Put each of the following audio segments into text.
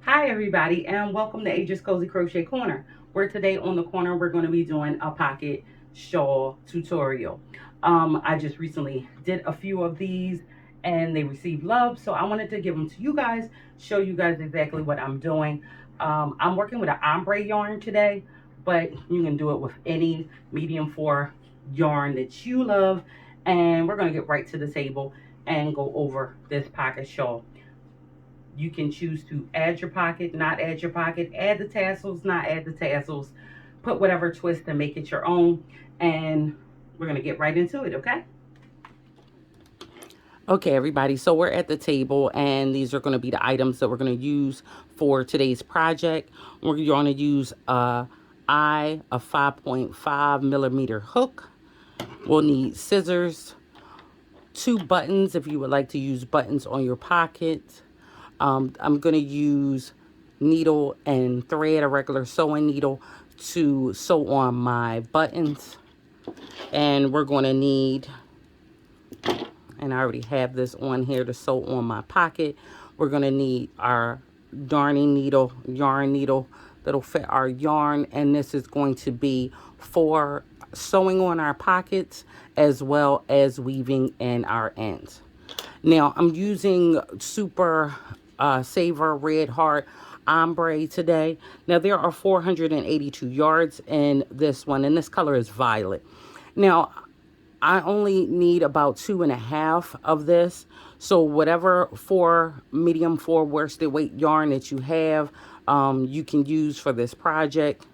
Hi everybody and welcome to Ages Cozy Crochet Corner, where today on the corner we're going to be doing a pocket shawl tutorial. I just recently did a few of these and they received love, so I wanted to give them to you guys, show you guys exactly what I'm doing. I'm working with an ombre yarn today, but you can do it with any medium 4 yarn that you love, and we're going to get right to the table and go over this pocket shawl. You can choose to add your pocket, not add your pocket, add the tassels, not add the tassels, put whatever twist and make it your own. And we're going to get right into it, okay? Okay, everybody, so we're at the table, and these are going to be the items that we're going to use for today's project. We're going to use a 5.5 millimeter hook. We'll need scissors, 2 buttons if you would like to use buttons on your pocket. I'm going to use needle and thread, a regular sewing needle, to sew on my buttons. And we're going to need, and I already have this on here to sew on my pocket, we're going to need our darning needle, yarn needle that'll fit our yarn. And this is going to be for sewing on our pockets as well as weaving in our ends. Now, I'm using Super Saver Red Heart Ombre today. Now, there are 482 yards in this one, and this color is violet. Now, I only need about 2.5 of this. So whatever medium 4 worsted weight yarn that you have, you can use for this project.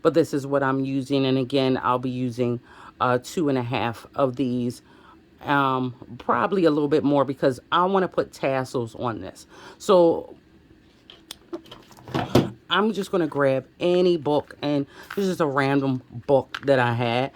But this is what I'm using. And again, I'll be using 2.5 of these. Probably a little bit more because I want to put tassels on this. So I'm just going to grab any book, and this is a random book that I had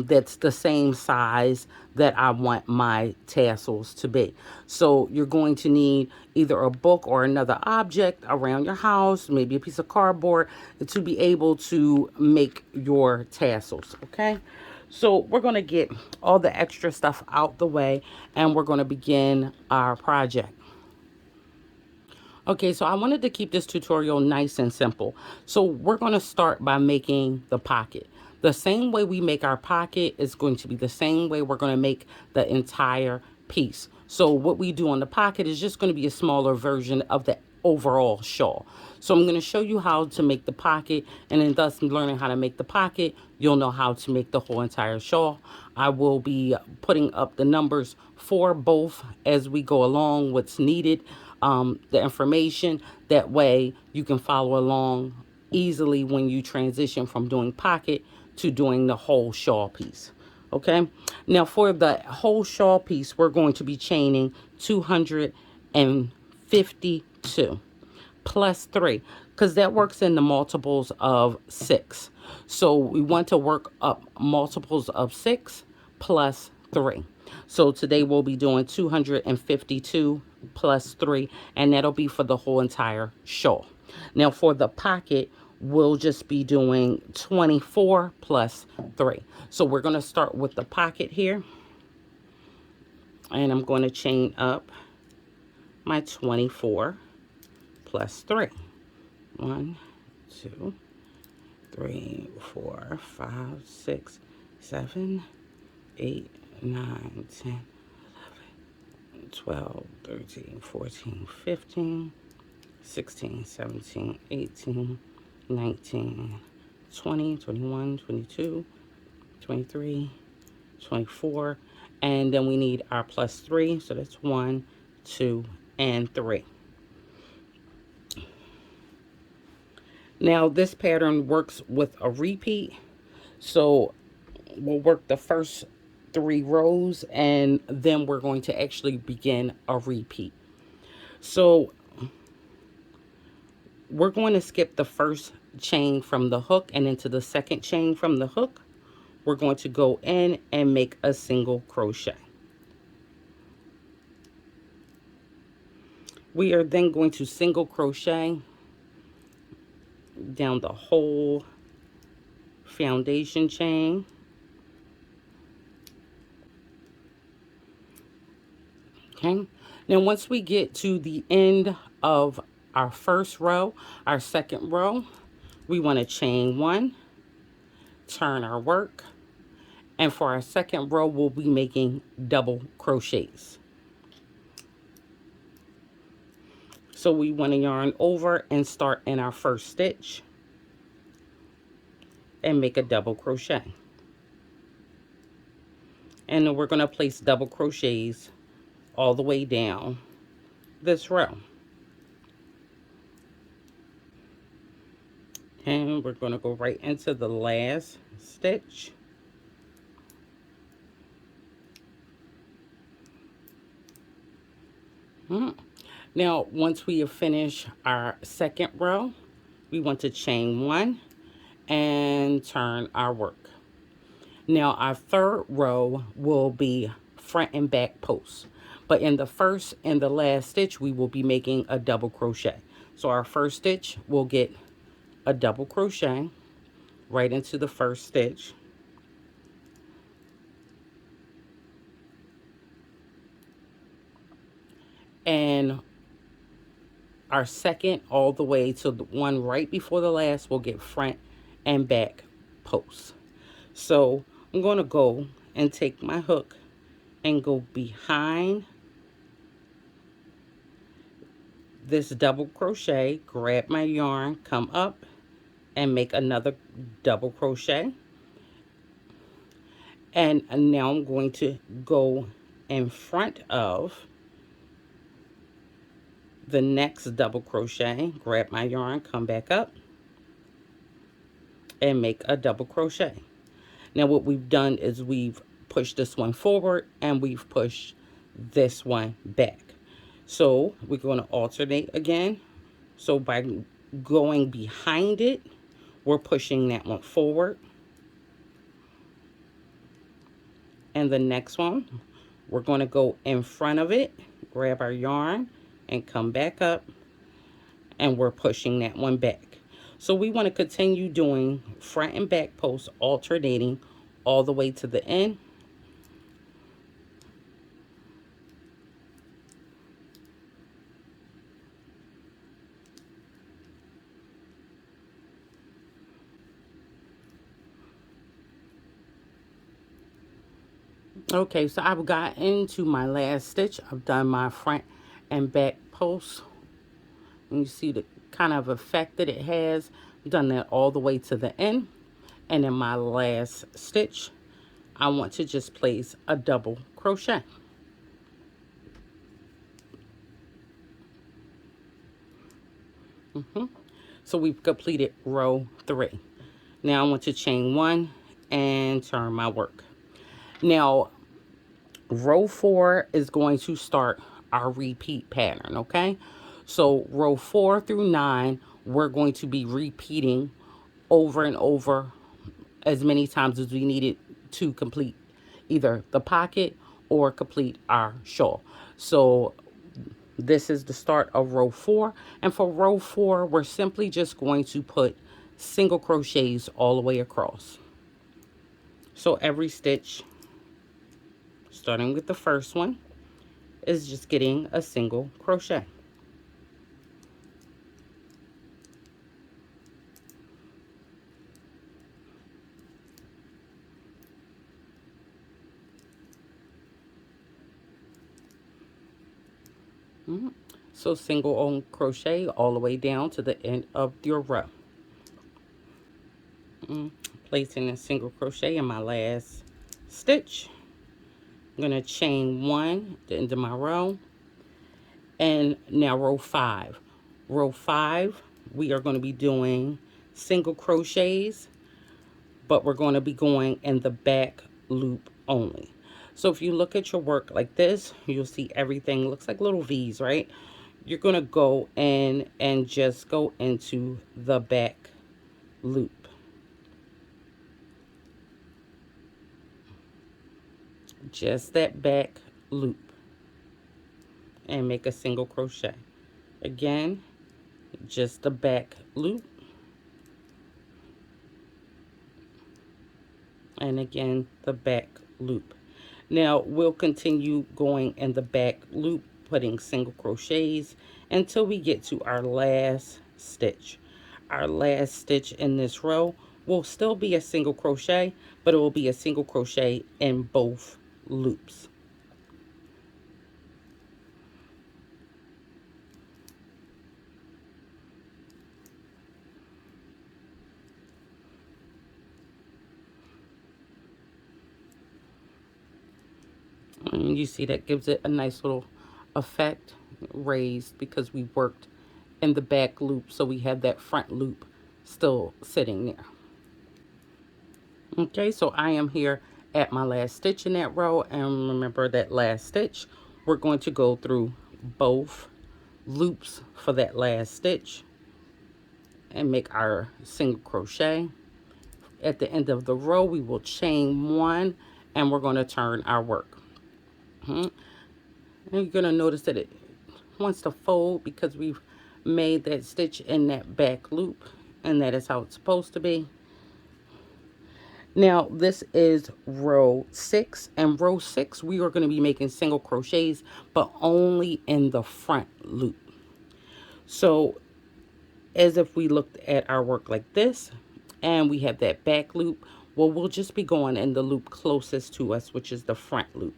that's the same size that I want my tassels to be. So you're going to need either a book or another object around your house, maybe a piece of cardboard, to be able to make your tassels, okay? So we're going to get all the extra stuff out the way, and we're going to begin our project. Okay, so I wanted to keep this tutorial nice and simple. So we're going to start by making the pocket. The same way we make our pocket is going to be the same way we're going to make the entire piece. So what we do on the pocket is just going to be a smaller version of the overall shawl. So I'm going to show you how to make the pocket, and in thus learning how to make the pocket, you'll know how to make the whole entire shawl. I will be putting up the numbers for both as we go along, what's needed, the information. That way you can follow along easily when you transition from doing pocket to doing the whole shawl piece. Okay, now for the whole shawl piece, we're going to be chaining 252 plus 3, because that works in the multiples of 6. So we want to work up multiples of 6 plus 3. So today we'll be doing 252 plus 3, and that'll be for the whole entire shawl. Now for the pocket, we'll just be doing 24 plus 3. So we're going to start with the pocket here, and I'm going to chain up my 24 plus 3. 1, 2, 3, 4, 5, 6, 7, 8, 9, 10, 11, 12, 13, 14, 15, 16, 17, 18, 19, 20, 21, 22, 23, 24. And then we need our plus 3. So that's 1, 2, and 3. Now this pattern works with a repeat. So we'll work the first 3 rows, and then we're going to actually begin a repeat. So we're going to skip the first chain from the hook and into the second chain from the hook. We're going to go in and make a single crochet. We are then going to single crochet down the whole foundation chain. Okay, now once we get to the end of our first row, our second row, we want to chain 1, turn our work, and for our second row, we'll be making double crochets. So we want to yarn over and start in our first stitch and make a double crochet. And then we're going to place double crochets all the way down this row. And we're going to go right into the last stitch. Now, once we have finished our second row, we want to chain 1 and turn our work. Now, our third row will be front and back posts. But in the first and the last stitch, we will be making a double crochet. So our first stitch, we'll get a double crochet right into the first stitch. And our second all the way to the one right before the last, we'll get front and back posts. So I'm going to go and take my hook and go behind this double crochet, grab my yarn, come up and make another double crochet. And now I'm going to go in front of the next double crochet, grab my yarn, come back up and make a double crochet. Now what we've done is we've pushed this one forward and we've pushed this one back. So we're going to alternate again. So by going behind it, we're pushing that one forward. And the next one, we're going to go in front of it, grab our yarn and come back up, and we're pushing that one back. So we want to continue doing front and back posts, alternating all the way to the end. Okay, so I've got into my last stitch. I've done my front and back posts. And you see the kind of effect that it has. I've done that all the way to the end. And in my last stitch, I want to just place a double crochet. So we've completed row 3. Now I want to chain 1 and turn my work. Now row 4 is going to start our repeat pattern, okay? So row 4 through 9, we're going to be repeating over and over as many times as we need it to complete either the pocket or complete our shawl. So this is the start of row 4. And for row 4, we're simply just going to put single crochets all the way across. So every stitch, starting with the first one, is just getting a single crochet. So single on crochet all the way down to the end of your row. Placing a single crochet in my last stitch. I'm going to chain 1 at the end of my row. And now row 5. Row 5, we are going to be doing single crochets, but we're going to be going in the back loop only. So if you look at your work like this, you'll see everything looks like little V's, right? You're going to go in and just go into the back loop. Just that back loop. And make a single crochet. Again, just the back loop. And again, the back loop. Now, we'll continue going in the back loop putting single crochets until we get to our last stitch. Our last stitch in this row will still be a single crochet, but it will be a single crochet in both loops. And you see that gives it a nice little effect, raised, because we worked in the back loop, so we have that front loop still sitting there. Okay, so I am here at my last stitch in that row, and remember that last stitch, we're going to go through both loops for that last stitch and make our single crochet. At the end of the row, we will chain one, and we're going to turn our work. And you're going to notice that it wants to fold because we've made that stitch in that back loop, and that is how it's supposed to be. Now this is row 6, and row 6 we are going to be making single crochets, but only in the front loop. So as if we looked at our work like this, and we have that back loop, well, we'll just be going in the loop closest to us, which is the front loop.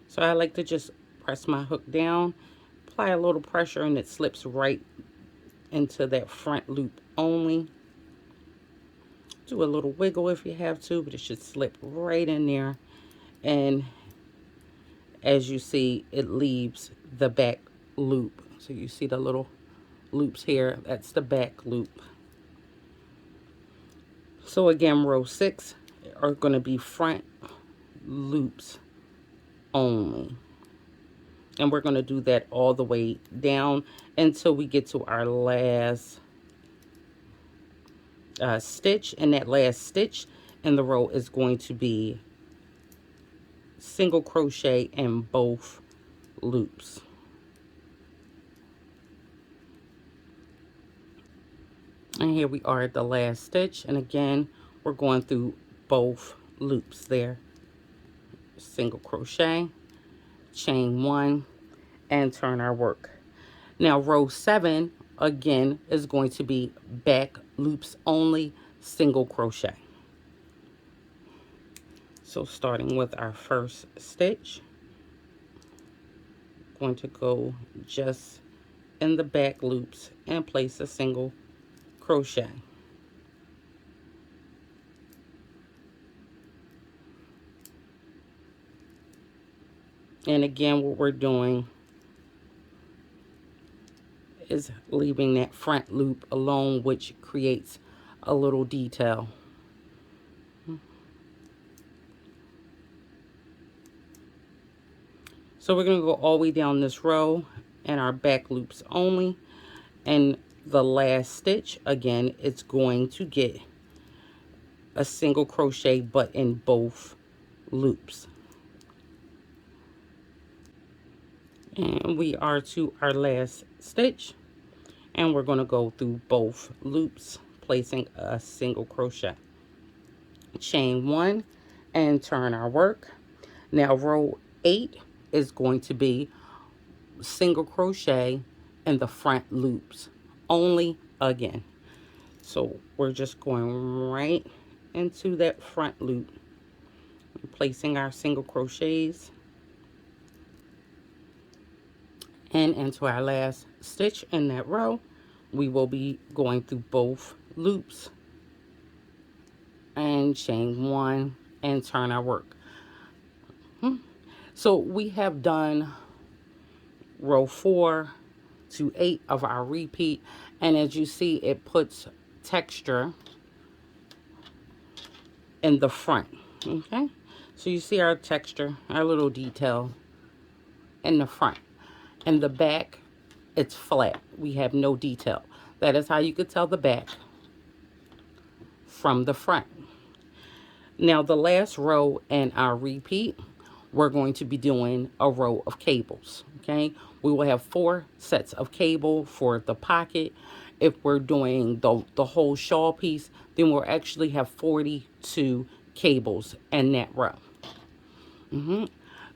So I like to just press my hook down, apply a little pressure, and it slips right into that front loop only. Do a little wiggle if you have to, but it should slip right in there. And as you see, it leaves the back loop. So you see the little loops here, that's the back loop. So again, row 6 are going to be front loops only, and we're going to do that all the way down until we get to our last stitch, and that last stitch in the row is going to be single crochet in both loops. And here we are at the last stitch, and again we're going through both loops there. Single crochet, chain one, and turn our work. Now row 7 again is going to be back loops only, single crochet. So starting with our first stitch, going to go just in the back loops and place a single crochet. And again, what we're doing is leaving that front loop alone, which creates a little detail. So we're going to go all the way down this row and our back loops only, and the last stitch again, it's going to get a single crochet but in both loops. And we are to our last stitch, and we're going to go through both loops, placing a single crochet, chain one, and turn our work. Now row 8 is going to be single crochet in the front loops only again. So we're just going right into that front loop, placing our single crochets, and into our last stitch in that row we will be going through both loops and chain one and turn our work. So we have done row 4 to 8 of our repeat, and as you see, it puts texture in the front. Okay, so you see our texture, our little detail in the front. In the back, it's flat. We have no detail. That is how you could tell the back from the front. Now the last row in our repeat, we're going to be doing a row of cables. Okay, we will have 4 sets of cable for the pocket. If we're doing the whole shawl piece, then we'll actually have 42 cables in that row.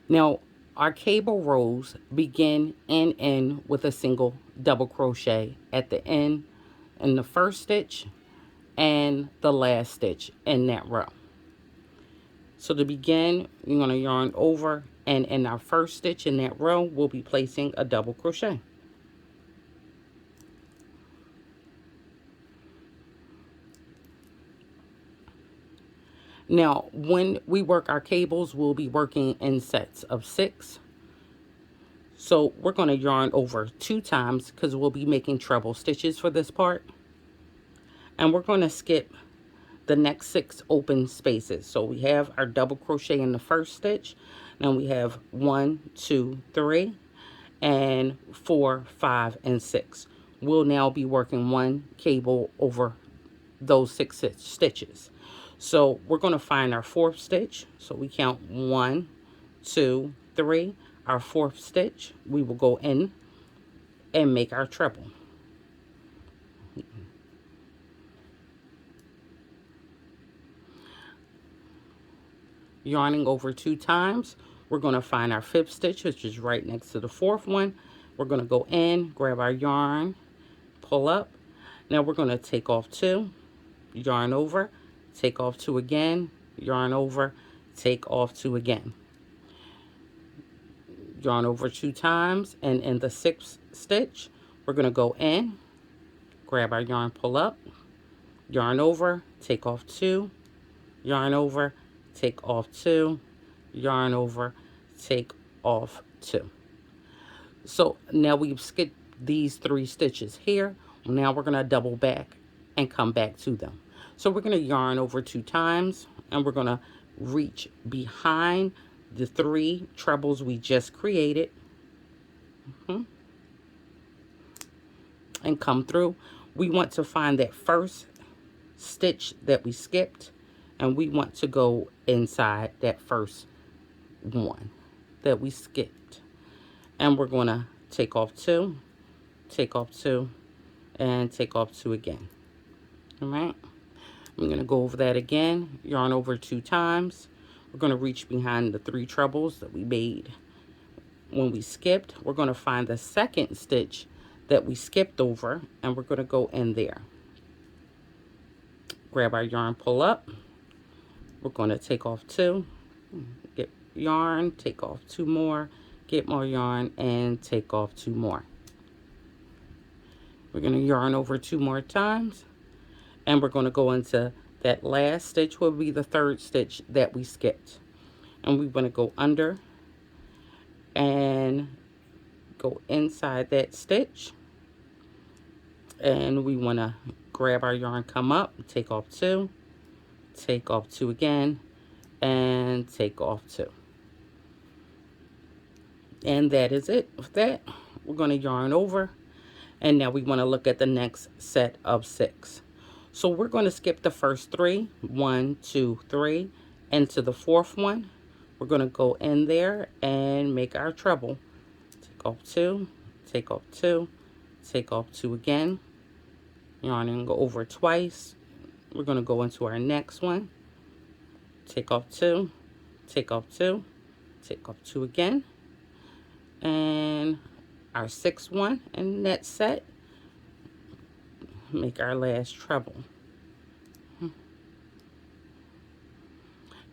Now, our cable rows begin and end with a single double crochet at the end in the first stitch and the last stitch in that row. So to begin, you're going to yarn over, and in our first stitch in that row, we'll be placing a double crochet. Now, when we work our cables, we'll be working in sets of 6. So we're going to yarn over 2 times because we'll be making treble stitches for this part. And we're going to skip the next 6 open spaces. So we have our double crochet in the first stitch. Now we have 1, 2, 3, and 4, 5, and 6. We'll now be working 1 cable over those 6 stitches. So we're going to find our 4th stitch. So we count 1, 2, 3. Our 4th stitch, we will go in and make our treble. Yarning over 2 times, we're going to find our 5th stitch, which is right next to the 4th one. We're going to go in, grab our yarn, pull up. Now we're going to take off 2, yarn over, take off 2 again, yarn over, take off 2 again. Yarn over 2 times, and in the 6th stitch, we're going to go in, grab our yarn, pull up, yarn over, take off 2, yarn over, take off 2, yarn over, take off 2. So now we've skipped these 3 stitches here. Now we're going to double back and come back to them. So we're going to yarn over 2 times, and we're going to reach behind the 3 trebles we just created, and come through. We want to find that first stitch that we skipped, and we want to go inside that first one that we skipped. And we're going to take off 2, take off 2, and take off 2 again. All right, I'm going to go over that again. Yarn over 2 times. We're going to reach behind the 3 trebles that we made when we skipped. We're going to find the second stitch that we skipped over, and we're going to go in there. Grab our yarn, pull up. We're going to take off 2, get yarn, take off 2 more, get more yarn, and take off 2 more. We're going to yarn over 2 more times, and we're going to go into that last stitch will be the 3rd stitch that we skipped. And we're going to go under and go inside that stitch. And we want to grab our yarn, come up, take off 2, take off 2 again, and take off 2. And that is it with that. We're going to yarn over, and now we want to look at the next set of 6. So we're going to skip the first 3, 1, 2, 3, into the 4th one. We're going to go in there and make our treble. Take off 2, take off 2, take off 2 again. Yarn and go over twice. We're going to go into our next one. Take off 2, take off 2, take off 2 again. And our 6th one in that set. Make our last treble.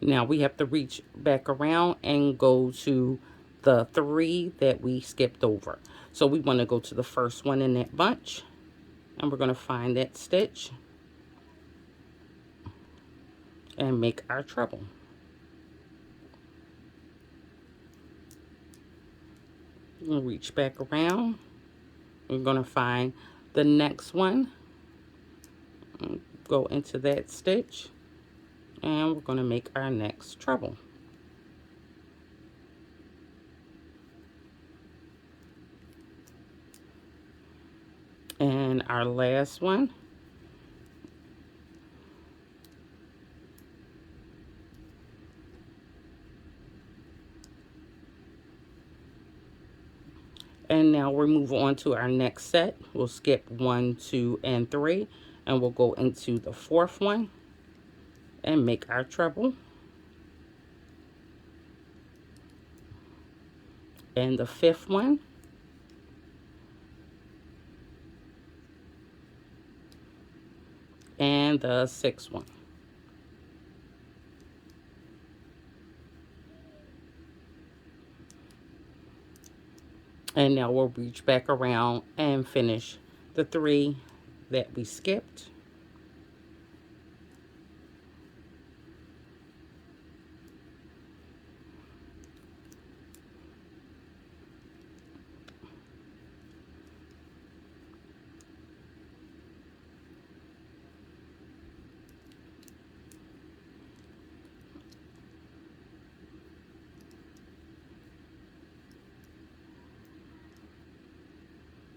Now we have to reach back around and go to the 3 that we skipped over. So we want to go to the first one in that bunch, and we're going to find that stitch and make our treble. We'll reach back around. We're going to find the next one. Go into that stitch, and we're going to make our next treble. And our last one. And now we'll move on to our next set. We'll skip 1, 2, and 3, and we'll go into the fourth one and make our treble. And the fifth one. And the sixth one. And now we'll reach back around and finish the 3 that we skipped.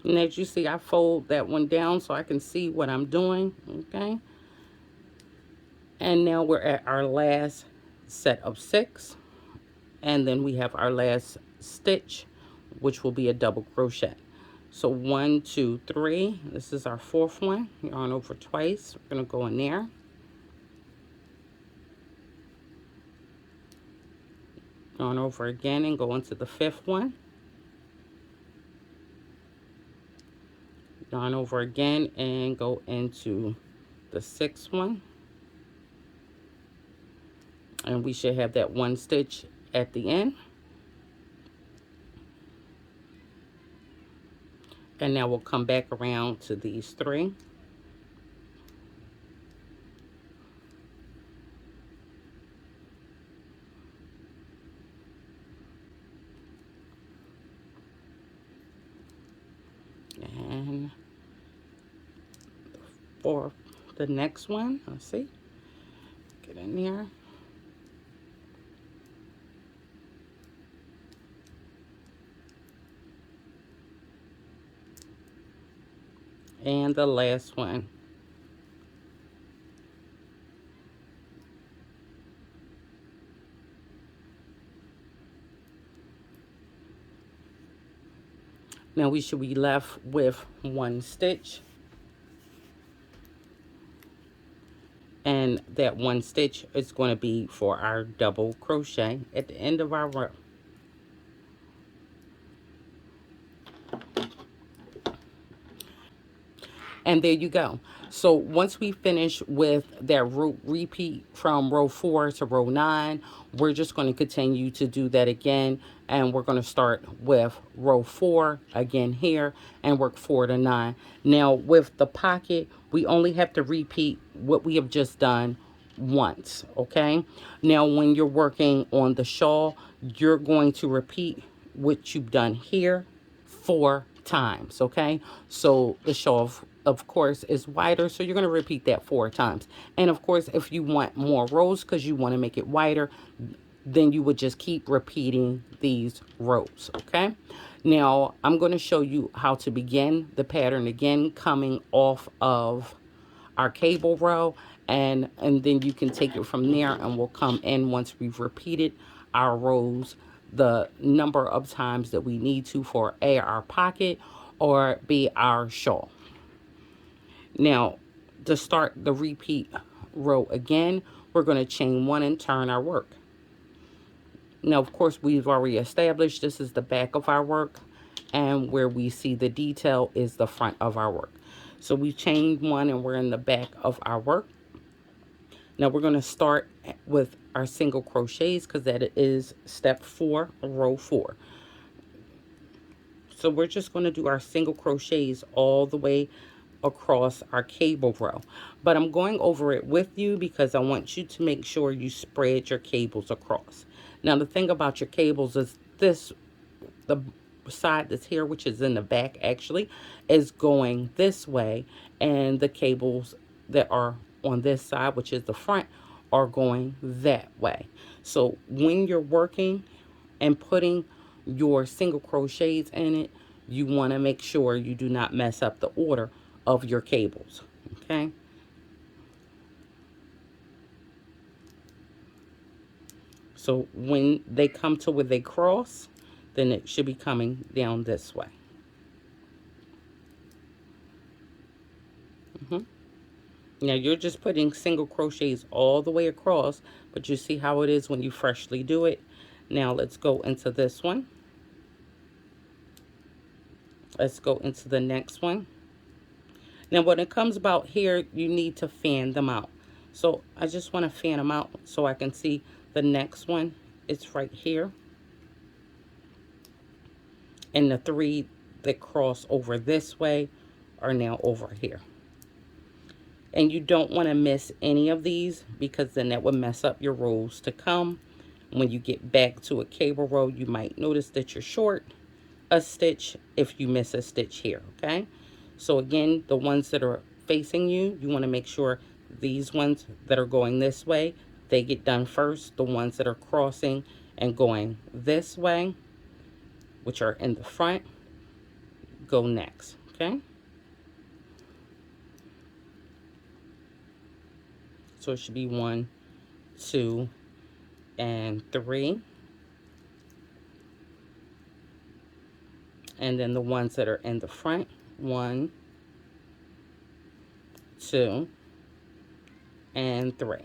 And as you see, I fold that one down so I can see what I'm doing, okay? And now we're at our last set of 6. And then we have our last stitch, which will be a double crochet. So 1, 2, 3. This is our fourth one. Yarn over twice. We're going to go in there. Yarn over again and go into the fifth one. Yarn over again and go into the sixth one. And we should have that one stitch at the end. And now we'll come back around to these 3. And for the next one, let's see, get in there. And the last one. Now we should be left with one stitch. And that one stitch is going to be for our double crochet at the end of our row. And there you go. So once we finish with that repeat from row 4 to row 9, we're just going to continue to do that again. And we're going to start with row 4 again here and work 4 to 9. Now with the pocket, we only have to repeat what we have just done once, okay? Now when you're working on the shawl, you're going to repeat what you've done here 4 times, okay? So the shawl, of course, is wider, so you're going to repeat that 4 times. And of course, if you want more rows because you want to make it wider, then you would just keep repeating these rows, okay? Now I'm going to show you how to begin the pattern again, coming off of our cable row, and then you can take it from there, and we'll come in once we've repeated our rows the number of times that we need to for A, our pocket, or B, our shawl. Now to start the repeat row again, we're going to chain 1 and turn our work. Now of course we've already established this is the back of our work, and where we see the detail is the front of our work. So we chained 1 and we're in the back of our work. Now we're going to start with our single crochets because that is step 4, row 4. So we're just going to do our single crochets all the way across our cable row. But I'm going over it with you because I want you to make sure you spread your cables across. Now the thing about your cables is this, the side that's here, which is in the back actually, is going this way, and the cables that are on this side, which is the front, are going that way. So when you're working and putting your single crochets in it, you want to make sure you do not mess up the order of your cables, okay? So when they come to where they cross, then it should be coming down this way. Now you're just putting single crochets all the way across, but you see how it is when you freshly do it. Now let's go into this one. Let's go into the next one. Now when it comes about here, you need to fan them out. So I just want to fan them out so I can see the next one. It's right here. And the three that cross over this way are now over here. And you don't want to miss any of these because then that would mess up your rows to come. When you get back to a cable row, you might notice that you're short a stitch if you miss a stitch here, okay? So again, the ones that are facing you, you want to make sure these ones that are going this way, they get done first. The ones that are crossing and going this way, which are in the front, go next, okay? So it should be 1, 2, and 3. And then the ones that are in the front, 1, 2, and 3.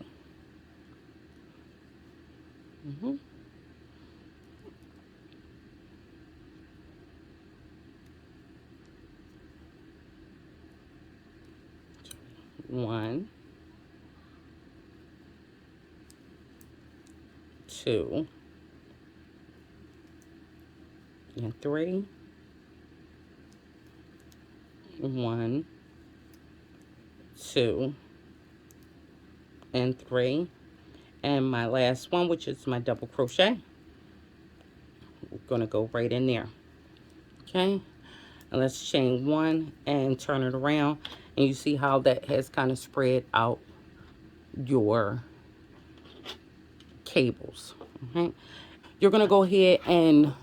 1, 2, and 3. 1, 2, and 3. And my last one, which is my double crochet, we're going to go right in there. Okay, and let's chain 1 and turn it around, and you see how that has kind of spread out your cables. Okay, you're going to go ahead and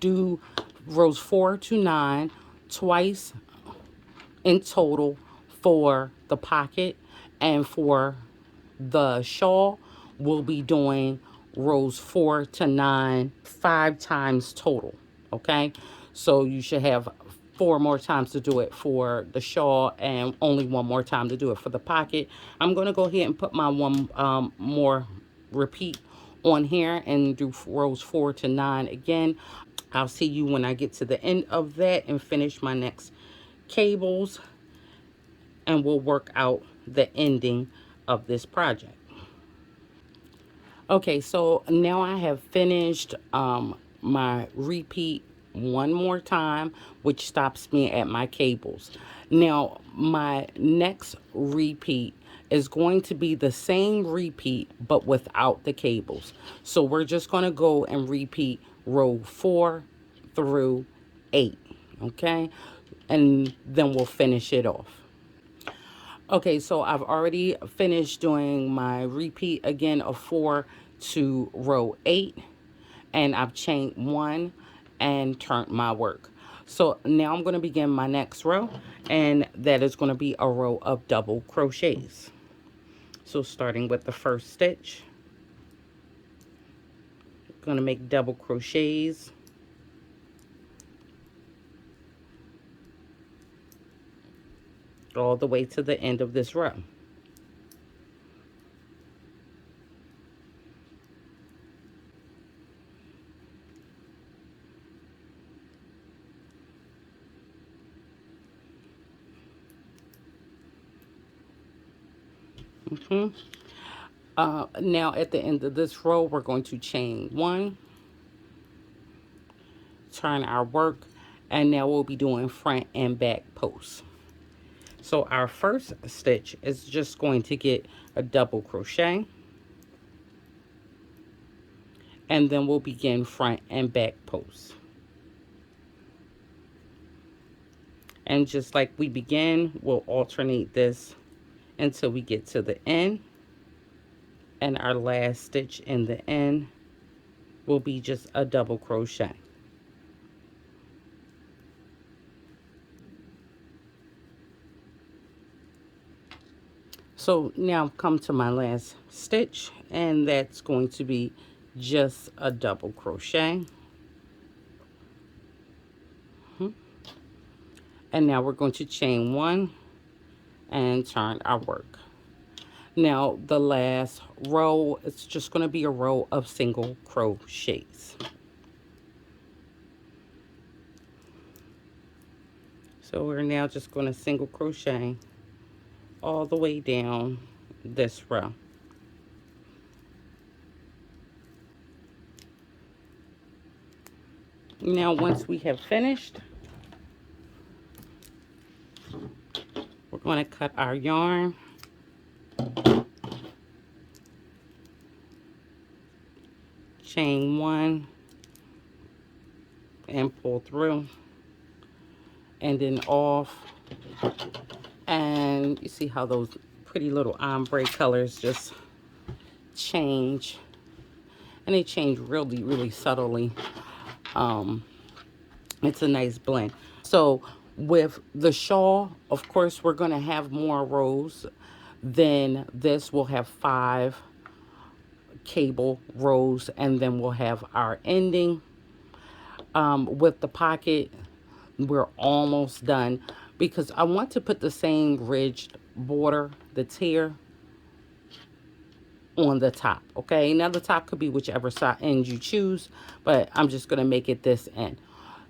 do rows 4 to 9 twice in total for the pocket, and for the shawl we'll be doing rows 4 to 9 5 times total. Okay, so you should have 4 more times to do it for the shawl and only 1 more time to do it for the pocket. I'm going to go ahead and put my one more repeat on here and do rows 4 to 9 again. I'll see you when I get to the end of that and finish my next cables, and we'll work out the ending of this project. Okay, so now I have finished my repeat one more time, which stops me at my cables. Now, my next repeat is going to be the same repeat, but without the cables. So we're just going to go and repeat row 4 through 8, okay? And then we'll finish it off. Okay, so I've already finished doing my repeat again of 4 to row 8, and I've chained 1 and turned my work. So now I'm going to begin my next row, and that is going to be a row of double crochets. So starting with the first stitch, going to make double crochets all the way to the end of this row. Now at the end of this row, we're going to chain 1, turn our work, and now we'll be doing front and back posts. So our first stitch is just going to get a double crochet, and then we'll begin front and back posts. And just like we began, we'll alternate this until we get to the end, and our last stitch in the end will be just a double crochet. So now I've come to my last stitch, and that's going to be just a double crochet. And now we're going to chain 1 and turn our work. Now the last row, it's just going to be a row of single crochets. So we're now just going to single crochet all the way down this row. Now once we have finished, we're going to cut our yarn. Chain 1 and pull through, and then off. And you see how those pretty little ombre colors just change, and they change really, really subtly. It's a nice blend. So with the shawl, of course, we're going to have more rows than this. We'll have 5 cable rows, and then we'll have our ending. With the pocket, we're almost done because I want to put the same ridged border that's here on the top. Okay, now the top could be whichever side end you choose, but I'm just going to make it this end.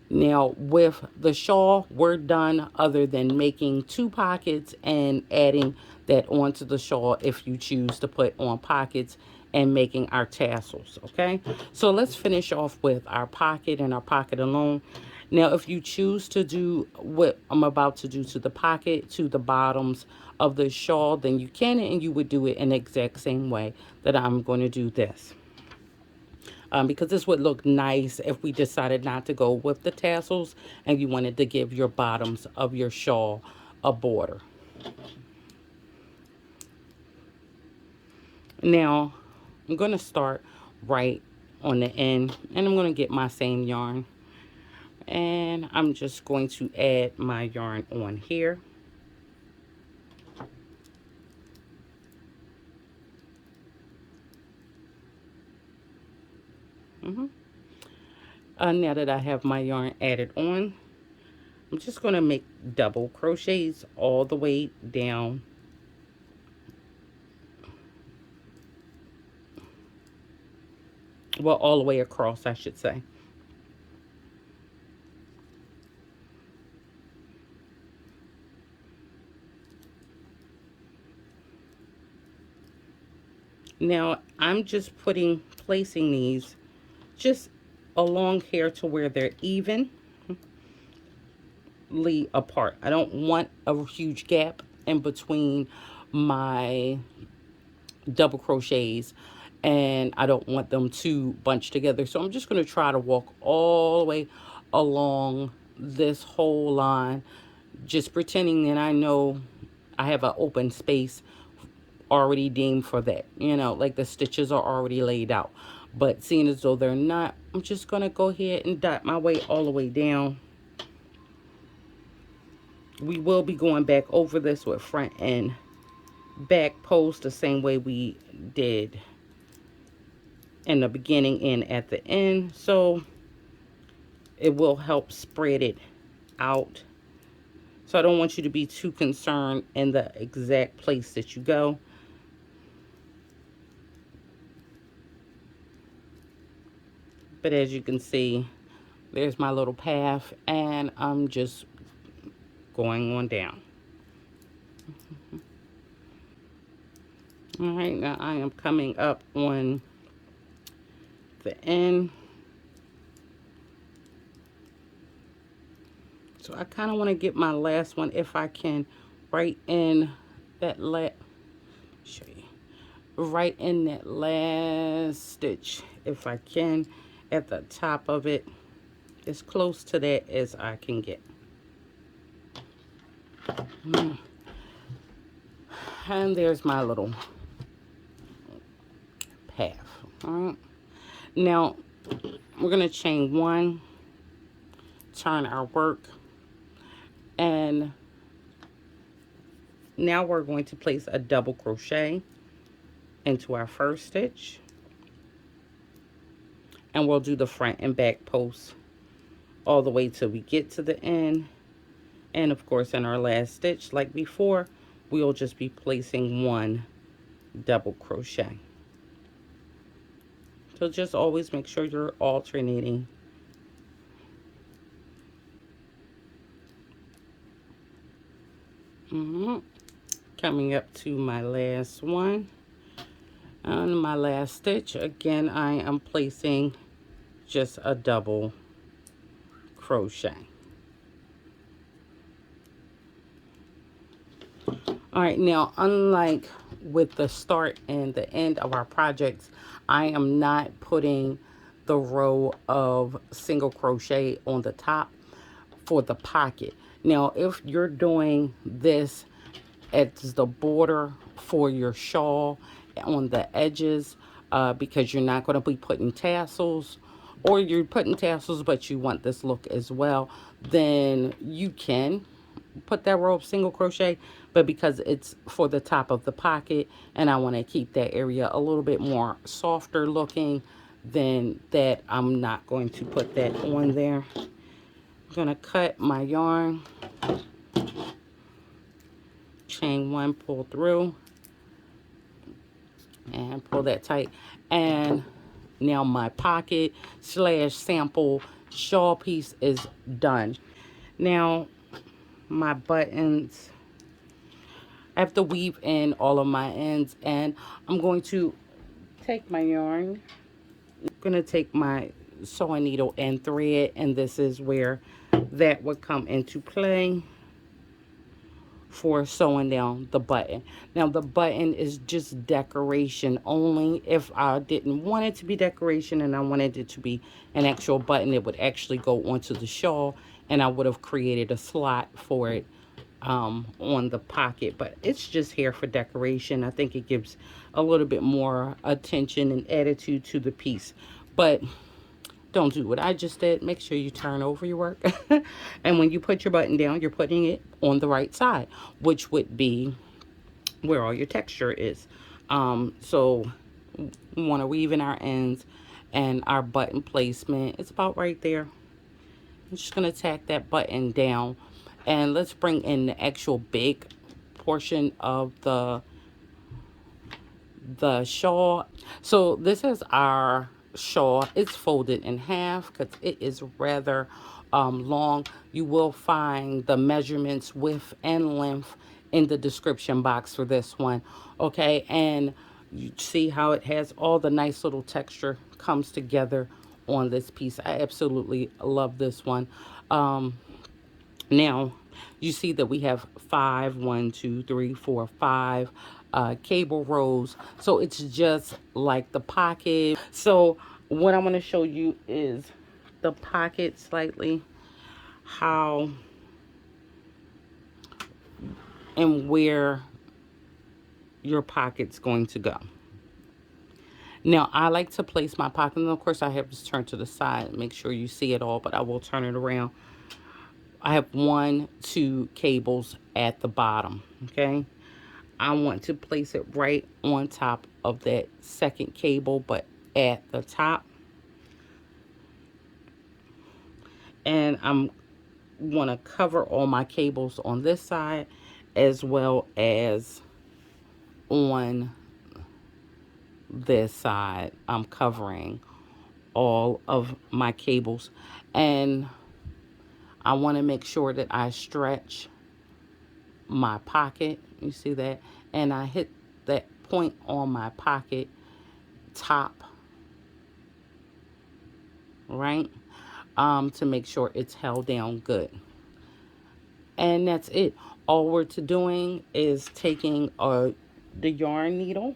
Now with the shawl, we're done, other than making 2 pockets and adding that onto the shawl if you choose to put on pockets, and making our tassels. Okay, so let's finish off with our pocket and our pocket alone. Now if you choose to do what I'm about to do to the pocket, to the bottoms of the shawl, then you can, and you would do it in the exact same way that I'm going to do this. Because this would look nice if we decided not to go with the tassels and you wanted to give your bottoms of your shawl a border. Now I'm going to start right on the end, and I'm going to get my same yarn, and I'm just going to add my yarn on here. Now that I have my yarn added on, I'm just going to make double crochets all the way down. Well, all the way across, I should say. Now I'm just placing these just along here to where they're evenly apart. I don't want a huge gap in between my double crochets, and I don't want them to bunch together. So I'm just going to try to walk all the way along this whole line, just pretending that I know I have an open space already deemed for that, you know, like the stitches are already laid out. But seeing as though they're not, I'm just going to go ahead and dot my way all the way down. We will be going back over this with front and back post the same way we did in the beginning and at the end, so it will help spread it out. So I don't want you to be too concerned in the exact place that you go. But as you can see, there's my little path, and I'm just going on down. All right, now I am coming up on the end. So I kind of want to get my last one, if I can, right in that show you, right in that last stitch, if I can, at the top of it, as close to that as I can get. And there's my little path. All right, now we're going to chain 1, turn our work, and now we're going to place a double crochet into our first stitch, and we'll do the front and back posts all the way till we get to the end. And of course, in our last stitch, like before, we'll just be placing one double crochet. So just always make sure you're alternating. Coming up to my last one. On my last stitch, again, I am placing just a double crochet. All right, now, unlike with the start and the end of our projects, I am not putting the row of single crochet on the top for the pocket. Now, if you're doing this as the border for your shawl on the edges, because you're not going to be putting tassels, or you're putting tassels but you want this look as well, then you can put that row of single crochet. But because it's for the top of the pocket and I want to keep that area a little bit more softer looking, then that I'm not going to put that on there. I'm going to cut my yarn, chain one, pull through, and pull that tight. And now my pocket slash sample shawl piece is done. Now my buttons, I have to weave in all of my ends, and I'm going to take my yarn. I'm going to take my sewing needle and thread, and this is where that would come into play for sewing down the button. Now the button is just decoration only. If I didn't want it to be decoration and I wanted it to be an actual button, it would actually go onto the shawl, and I would have created a slot for it on the pocket. But it's just here for decoration. I think it gives a little bit more attention and attitude to the piece. But don't do what I just did. Make sure you turn over your work. And when you put your button down, you're putting it on the right side, which would be where all your texture is. So we want to weave in our ends, and our button placement is about right there. I'm just going to tack that button down, and let's bring in the actual big portion of the shawl. So this is our shawl. It's folded in half because it is rather long. You will find the measurements, width and length, in the description box for this one. Okay, and you see how it has all the nice little texture comes together on this piece. I absolutely love this one. Now, you see that we have 5, 1, 2, 3, 4, 5 cable rows. So it's just like the pocket. So what I'm going to show you is the pocket slightly, how and where your pocket's going to go. Now, I like to place my pocket, and of course I have to turn to the side and make sure you see it all, but I will turn it around. I have 1, 2 cables at the bottom, okay? I want to place it right on top of that second cable, but at the top. And I'm want to cover all my cables on this side as well as on this side. I'm covering all of my cables, and I want to make sure that I stretch my pocket. You see that? And I hit that point on my pocket top, right? To make sure it's held down good. And that's it. All we're doing is taking the yarn needle,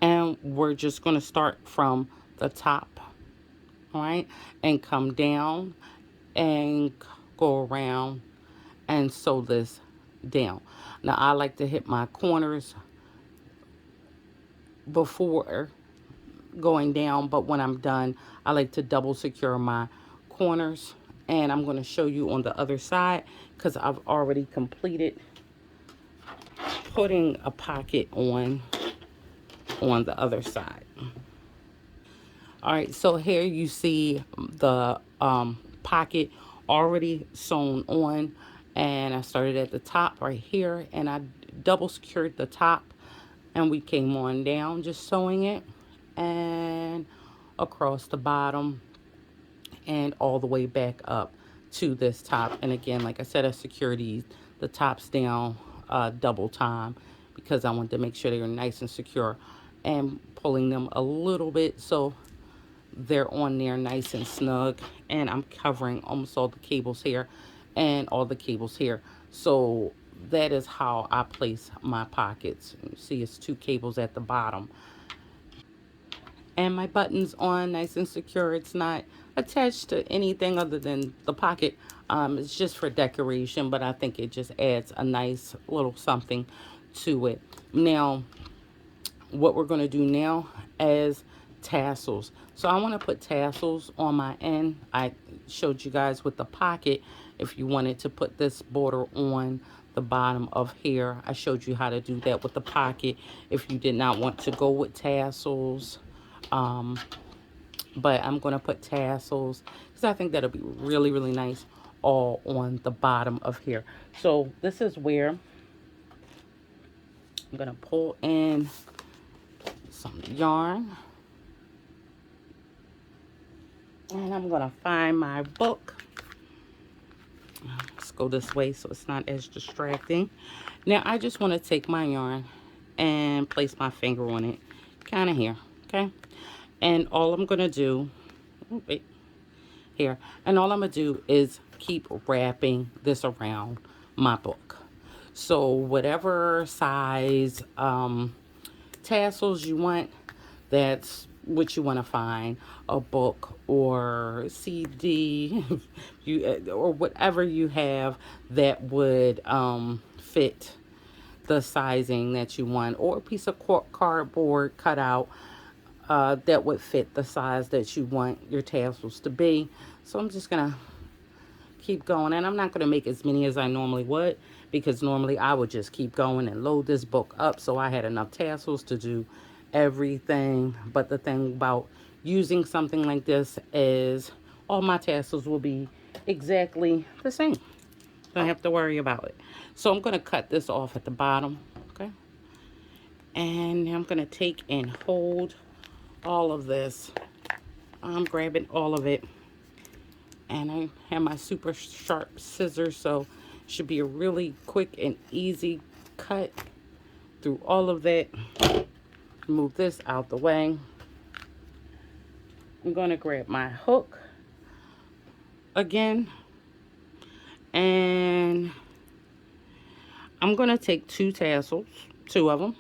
and we're just going to start from the top, all right, and come down and go around and sew this down. Now I like to hit my corners before going down, but when I'm done, I like to double secure my corners. And I'm going to show you on the other side because I've already completed putting a pocket on the other side. All right, so here you see the pocket already sewn on. And I started at the top right here, and I double secured the top, and we came on down just sewing it, and across the bottom and all the way back up to this top. And again, like I said, I secured the tops down double time because I wanted to make sure they were nice and secure, and pulling them a little bit so they're on there nice and snug. And I'm covering almost all the cables here and all the cables here. So that is how I place my pockets. You see, it's 2 cables at the bottom, and my buttons on nice and secure. It's not attached to anything other than the pocket. It's just for decoration, but I think it just adds a nice little something to it. Now, what we're going to do now is tassels. So I want to put tassels on my end. I showed you guys with the pocket, if you wanted to put this border on the bottom of here, I showed you how to do that with the pocket if you did not want to go with tassels. um, but I'm going to put tassels because I think that'll be really, really nice all on the bottom of here. So this is where I'm going to pull in some yarn, and I'm going to find my book. Let's go this way so it's not as distracting. Now I just want to take my yarn and place my finger on it, kind of here, okay? And all I'm going to do, wait, here, and all I'm going to do is keep wrapping this around my book. So whatever size tassels you want, that's what you want to find. A book or CD, you or whatever you have that would fit the sizing that you want, or a piece of cardboard cut out that would fit the size that you want your tassels to be. So I'm just gonna keep going, and I'm not gonna make as many as I normally would, because normally I would just keep going and load this book up so I had enough tassels to do everything. But the thing about using something like this is all my tassels will be exactly the same. Don't have to worry about it. So I'm going to cut this off at the bottom, okay? And I'm going to take and hold all of this. I'm grabbing all of it, and I have my super sharp scissors, so it should be a really quick and easy cut through all of that. Move this out the way. I'm going to grab my hook again, and I'm going to take 2 tassels, 2 of them,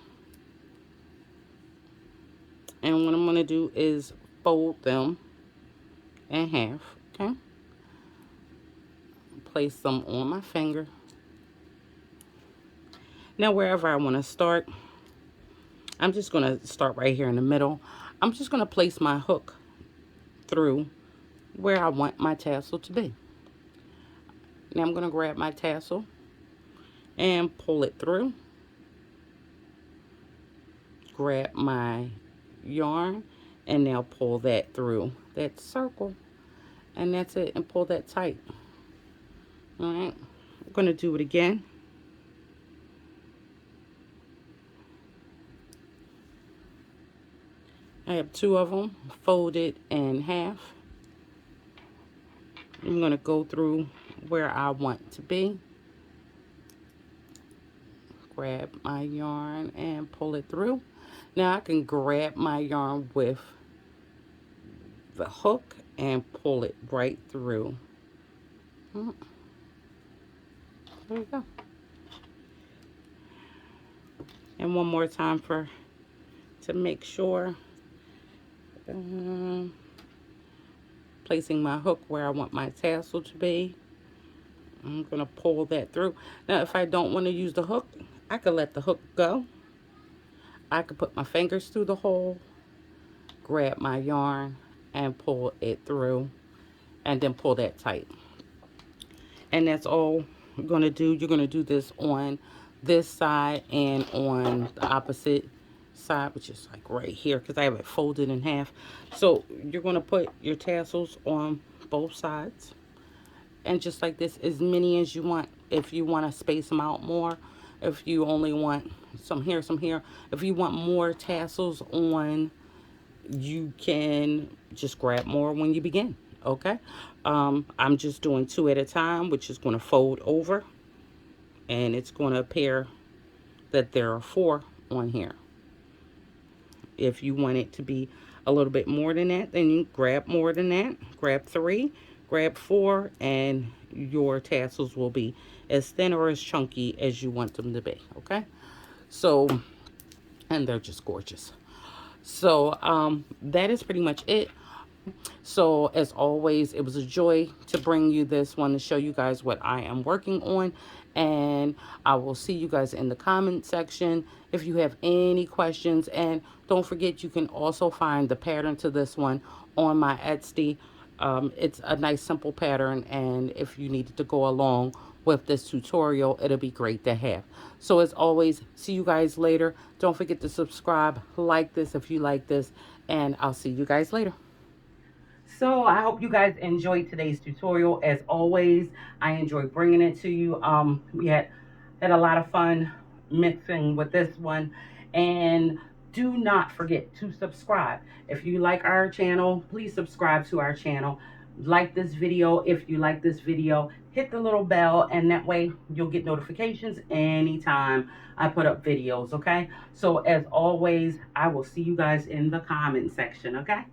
and what I'm going to do is fold them in half, okay? Place them on my finger. Now wherever I want to start, I'm just going to start right here in the middle. I'm just going to place my hook through where I want my tassel to be. Now I'm going to grab my tassel and pull it through. Grab my yarn and now pull that through that circle, and that's it, and pull that tight. All right, I'm going to do it again. I have 2 of them folded in half. I'm going to go through where I want to be. Grab my yarn and pull it through. Now I can grab my yarn with the hook and pull it right through. There we go. And one more time to make sure. Placing my hook where I want my tassel to be. I'm going to pull that through. Now if I don't want to use the hook, I could let the hook go. I could put my fingers through the hole, grab my yarn and pull it through, and then pull that tight. And that's all you're going to do. You're going to do this on this side and on the opposite side, which is like right here, because I have it folded in half. So you're going to put your tassels on both sides, and just like this, as many as you want, if you want to space them out more. If you only want some here, some here. If you want more tassels on, you can just grab more when you begin. Okay. I'm just doing 2 at a time, which is going to fold over, and it's going to appear that there are 4 on here. If you want it to be a little bit more than that, then you grab more than that. Grab 3, grab 4, and your tassels will be as thin or as chunky as you want them to be. Okay. So, and they're just gorgeous. So that is pretty much it. So as always, it was a joy to bring you this one to show you guys what I am working on. And I will see you guys in the comment section if you have any questions. And don't forget, you can also find the pattern to this one on my Etsy. It's a nice simple pattern, and if you needed to go along with this tutorial, it'll be great to have. So as always, see you guys later. Don't forget to subscribe, like this if you like this, and I'll see you guys later. So I hope you guys enjoyed today's tutorial. As always, I enjoyed bringing it to you. We had a lot of fun mixing with this one. And do not forget to subscribe. If you like our channel, please subscribe to our channel. Like this video if you like this video. Hit the little bell, and that way you'll get notifications anytime I put up videos, okay? So as always, I will see you guys in the comment section, okay?